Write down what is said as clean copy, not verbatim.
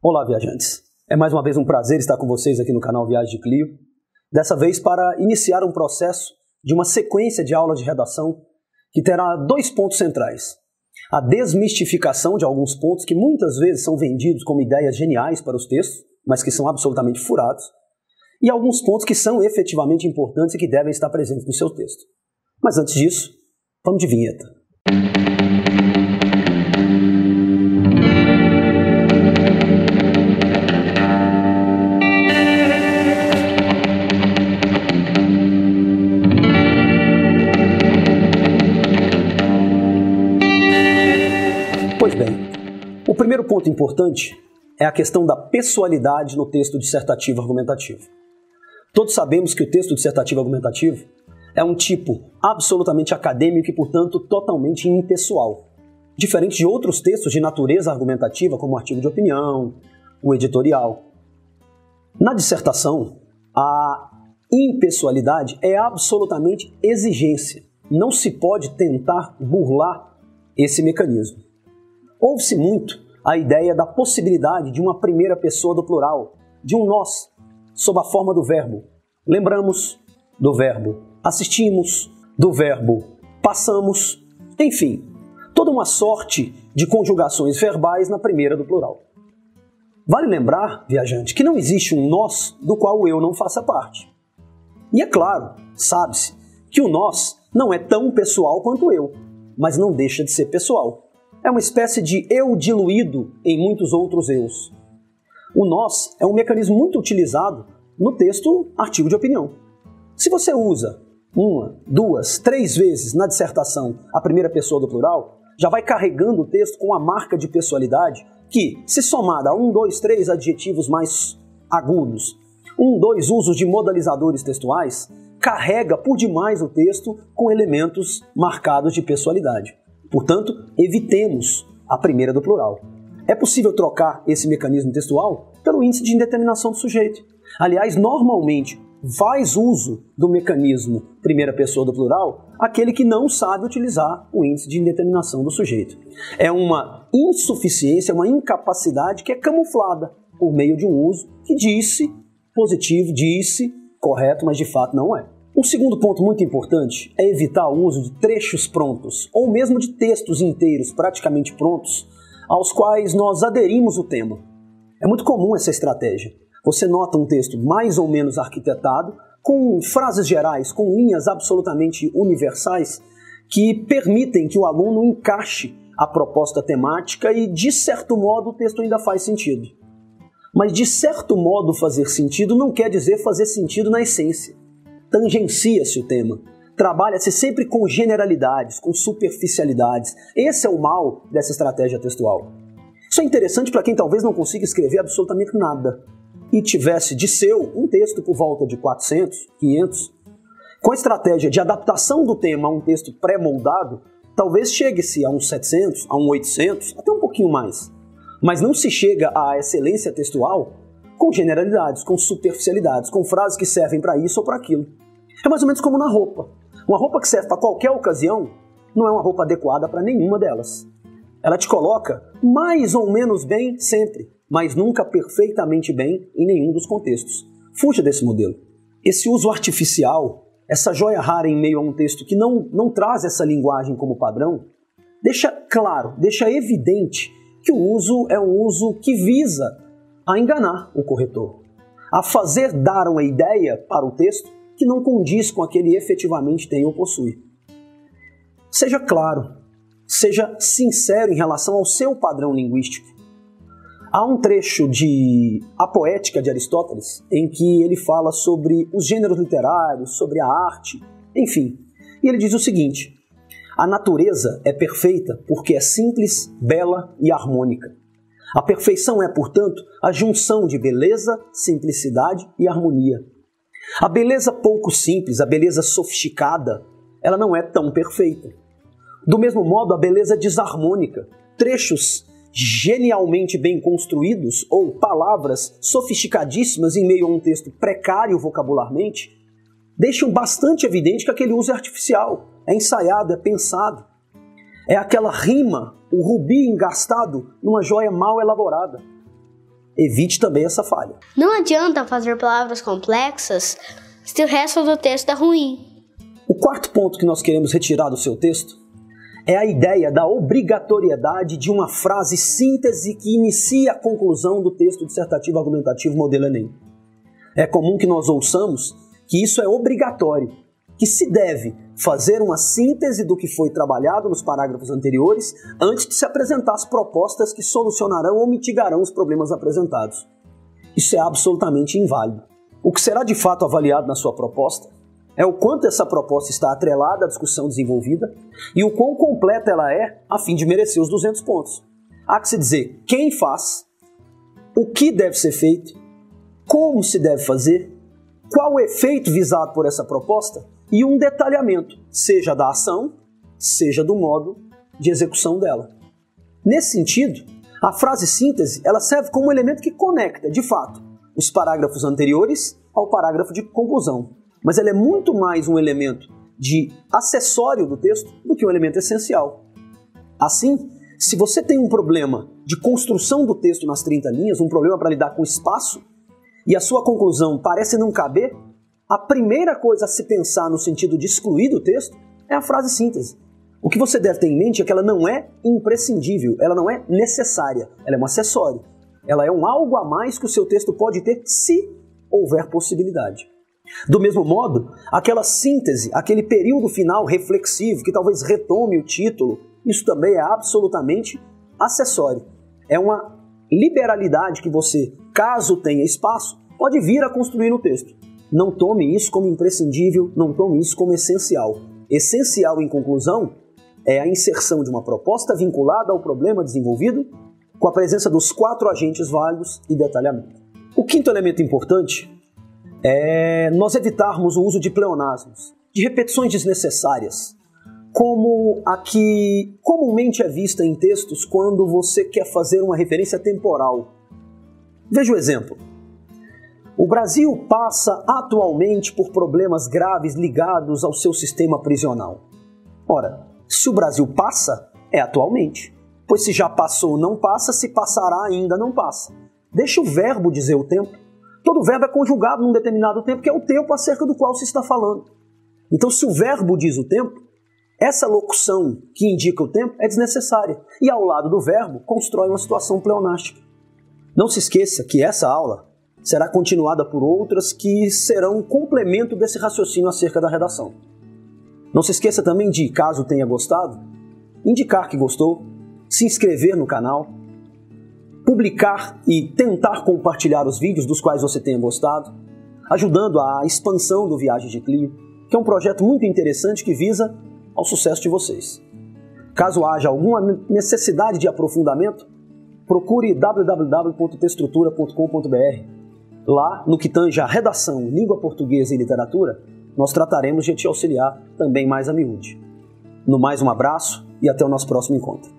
Olá, viajantes! É mais uma vez um prazer estar com vocês aqui no canal Viagem de Clio, dessa vez para iniciar um processo de uma sequência de aulas de redação que terá dois pontos centrais. A desmistificação de alguns pontos que muitas vezes são vendidos como ideias geniais para os textos, mas que são absolutamente furados, e alguns pontos que são efetivamente importantes e que devem estar presentes no seu texto. Mas antes disso, vamos de vinheta. Pois bem, o primeiro ponto importante é a questão da pessoalidade no texto dissertativo argumentativo. Todos sabemos que o texto dissertativo argumentativo é um tipo absolutamente acadêmico e, portanto, totalmente impessoal, diferente de outros textos de natureza argumentativa, como o artigo de opinião, o editorial. Na dissertação, a impessoalidade é absolutamente exigência. Não se pode tentar burlar esse mecanismo. Ouve-se muito a ideia da possibilidade de uma primeira pessoa do plural, de um nós, sob a forma do verbo. Lembramos do verbo assistimos, do verbo passamos, enfim, toda uma sorte de conjugações verbais na primeira do plural. Vale lembrar, viajante, que não existe um nós do qual o eu não faça parte. E é claro, sabe-se, que o nós não é tão pessoal quanto o eu, mas não deixa de ser pessoal. É uma espécie de eu diluído em muitos outros eus. O nós é um mecanismo muito utilizado no texto artigo de opinião. Se você usa uma, duas, três vezes na dissertação a primeira pessoa do plural, já vai carregando o texto com a marca de pessoalidade que, se somada a um, dois, três adjetivos mais agudos, um, dois usos de modalizadores textuais, carrega por demais o texto com elementos marcados de pessoalidade. Portanto, evitemos a primeira do plural. É possível trocar esse mecanismo textual pelo índice de indeterminação do sujeito. Aliás, normalmente, faz uso do mecanismo primeira pessoa do plural aquele que não sabe utilizar o índice de indeterminação do sujeito. É uma insuficiência, uma incapacidade que é camuflada por meio de um uso que disse positivo, disse correto, mas de fato não é. Um segundo ponto muito importante é evitar o uso de trechos prontos, ou mesmo de textos inteiros praticamente prontos, aos quais nós aderimos o tema. É muito comum essa estratégia. Você nota um texto mais ou menos arquitetado, com frases gerais, com linhas absolutamente universais, que permitem que o aluno encaixe a proposta temática e, de certo modo, o texto ainda faz sentido. Mas, de certo modo, fazer sentido não quer dizer fazer sentido na essência. Tangencia-se o tema. Trabalha-se sempre com generalidades, com superficialidades. Esse é o mal dessa estratégia textual. Isso é interessante para quem talvez não consiga escrever absolutamente nada e tivesse de seu um texto por volta de 400, 500. Com a estratégia de adaptação do tema a um texto pré-moldado, talvez chegue-se a uns 700, a uns 800, até um pouquinho mais. Mas não se chega à excelência textual com generalidades, com superficialidades, com frases que servem para isso ou para aquilo. É mais ou menos como na roupa. Uma roupa que serve para qualquer ocasião não é uma roupa adequada para nenhuma delas. Ela te coloca mais ou menos bem sempre, mas nunca perfeitamente bem em nenhum dos contextos. Fuja desse modelo. Esse uso artificial, essa joia rara em meio a um texto que não traz essa linguagem como padrão, deixa claro, deixa evidente que o uso é um uso que visa a enganar o corretor, a fazer dar uma ideia para o texto que não condiz com a que ele efetivamente tem ou possui. Seja claro, seja sincero em relação ao seu padrão linguístico. Há um trecho de A Poética de Aristóteles em que ele fala sobre os gêneros literários, sobre a arte, enfim. E ele diz o seguinte: a natureza é perfeita porque é simples, bela e harmônica. A perfeição é, portanto, a junção de beleza, simplicidade e harmonia. A beleza pouco simples, a beleza sofisticada, ela não é tão perfeita. Do mesmo modo, a beleza desarmônica, trechos genialmente bem construídos ou palavras sofisticadíssimas em meio a um texto precário vocabularmente, deixam bastante evidente que aquele uso é artificial, é ensaiado, é pensado. É aquela rima, o rubi engastado numa joia mal elaborada. Evite também essa falha. Não adianta fazer palavras complexas se o resto do texto é ruim. O quarto ponto que nós queremos retirar do seu texto é a ideia da obrigatoriedade de uma frase síntese que inicia a conclusão do texto dissertativo argumentativo modelo Enem. É comum que nós ouçamos que isso é obrigatório, que se deve fazer uma síntese do que foi trabalhado nos parágrafos anteriores antes de se apresentar as propostas que solucionarão ou mitigarão os problemas apresentados. Isso é absolutamente inválido. O que será de fato avaliado na sua proposta é o quanto essa proposta está atrelada à discussão desenvolvida e o quão completa ela é a fim de merecer os 200 pontos. Há que se dizer quem faz, o que deve ser feito, como se deve fazer, qual o efeito visado por essa proposta e um detalhamento, seja da ação, seja do modo de execução dela. Nesse sentido, a frase síntese ela serve como um elemento que conecta, de fato, os parágrafos anteriores ao parágrafo de conclusão. Mas ela é muito mais um elemento de acessório do texto do que um elemento essencial. Assim, se você tem um problema de construção do texto nas 30 linhas, um problema para lidar com espaço, e a sua conclusão parece não caber, a primeira coisa a se pensar no sentido de excluir do texto é a frase síntese. O que você deve ter em mente é que ela não é imprescindível, ela não é necessária, ela é um acessório. Ela é um algo a mais que o seu texto pode ter se houver possibilidade. Do mesmo modo, aquela síntese, aquele período final reflexivo que talvez retome o título, isso também é absolutamente acessório. É uma liberalidade que você, caso tenha espaço, pode vir a construir no texto. Não tome isso como imprescindível, não tome isso como essencial. Essencial, em conclusão, é a inserção de uma proposta vinculada ao problema desenvolvido com a presença dos 4 agentes válidos e detalhamento. O quinto elemento importante é nós evitarmos o uso de pleonasmos, de repetições desnecessárias, como a que comumente é vista em textos quando você quer fazer uma referência temporal. Veja o exemplo. O Brasil passa atualmente por problemas graves ligados ao seu sistema prisional. Ora, se o Brasil passa, é atualmente. Pois se já passou, não passa, se passará ainda, não passa. Deixa o verbo dizer o tempo. Todo verbo é conjugado num determinado tempo, que é o tempo acerca do qual se está falando. Então, se o verbo diz o tempo, essa locução que indica o tempo é desnecessária. E ao lado do verbo, constrói uma situação pleonástica. Não se esqueça que essa aula será continuada por outras que serão um complemento desse raciocínio acerca da redação. Não se esqueça também de, caso tenha gostado, indicar que gostou, se inscrever no canal, publicar e tentar compartilhar os vídeos dos quais você tenha gostado, ajudando à expansão do Viagem de Clio, que é um projeto muito interessante que visa ao sucesso de vocês. Caso haja alguma necessidade de aprofundamento, procure www.textutura.com.br. Lá, no que tange a redação, língua portuguesa e literatura, nós trataremos de te auxiliar também mais a miúde. No mais, um abraço e até o nosso próximo encontro.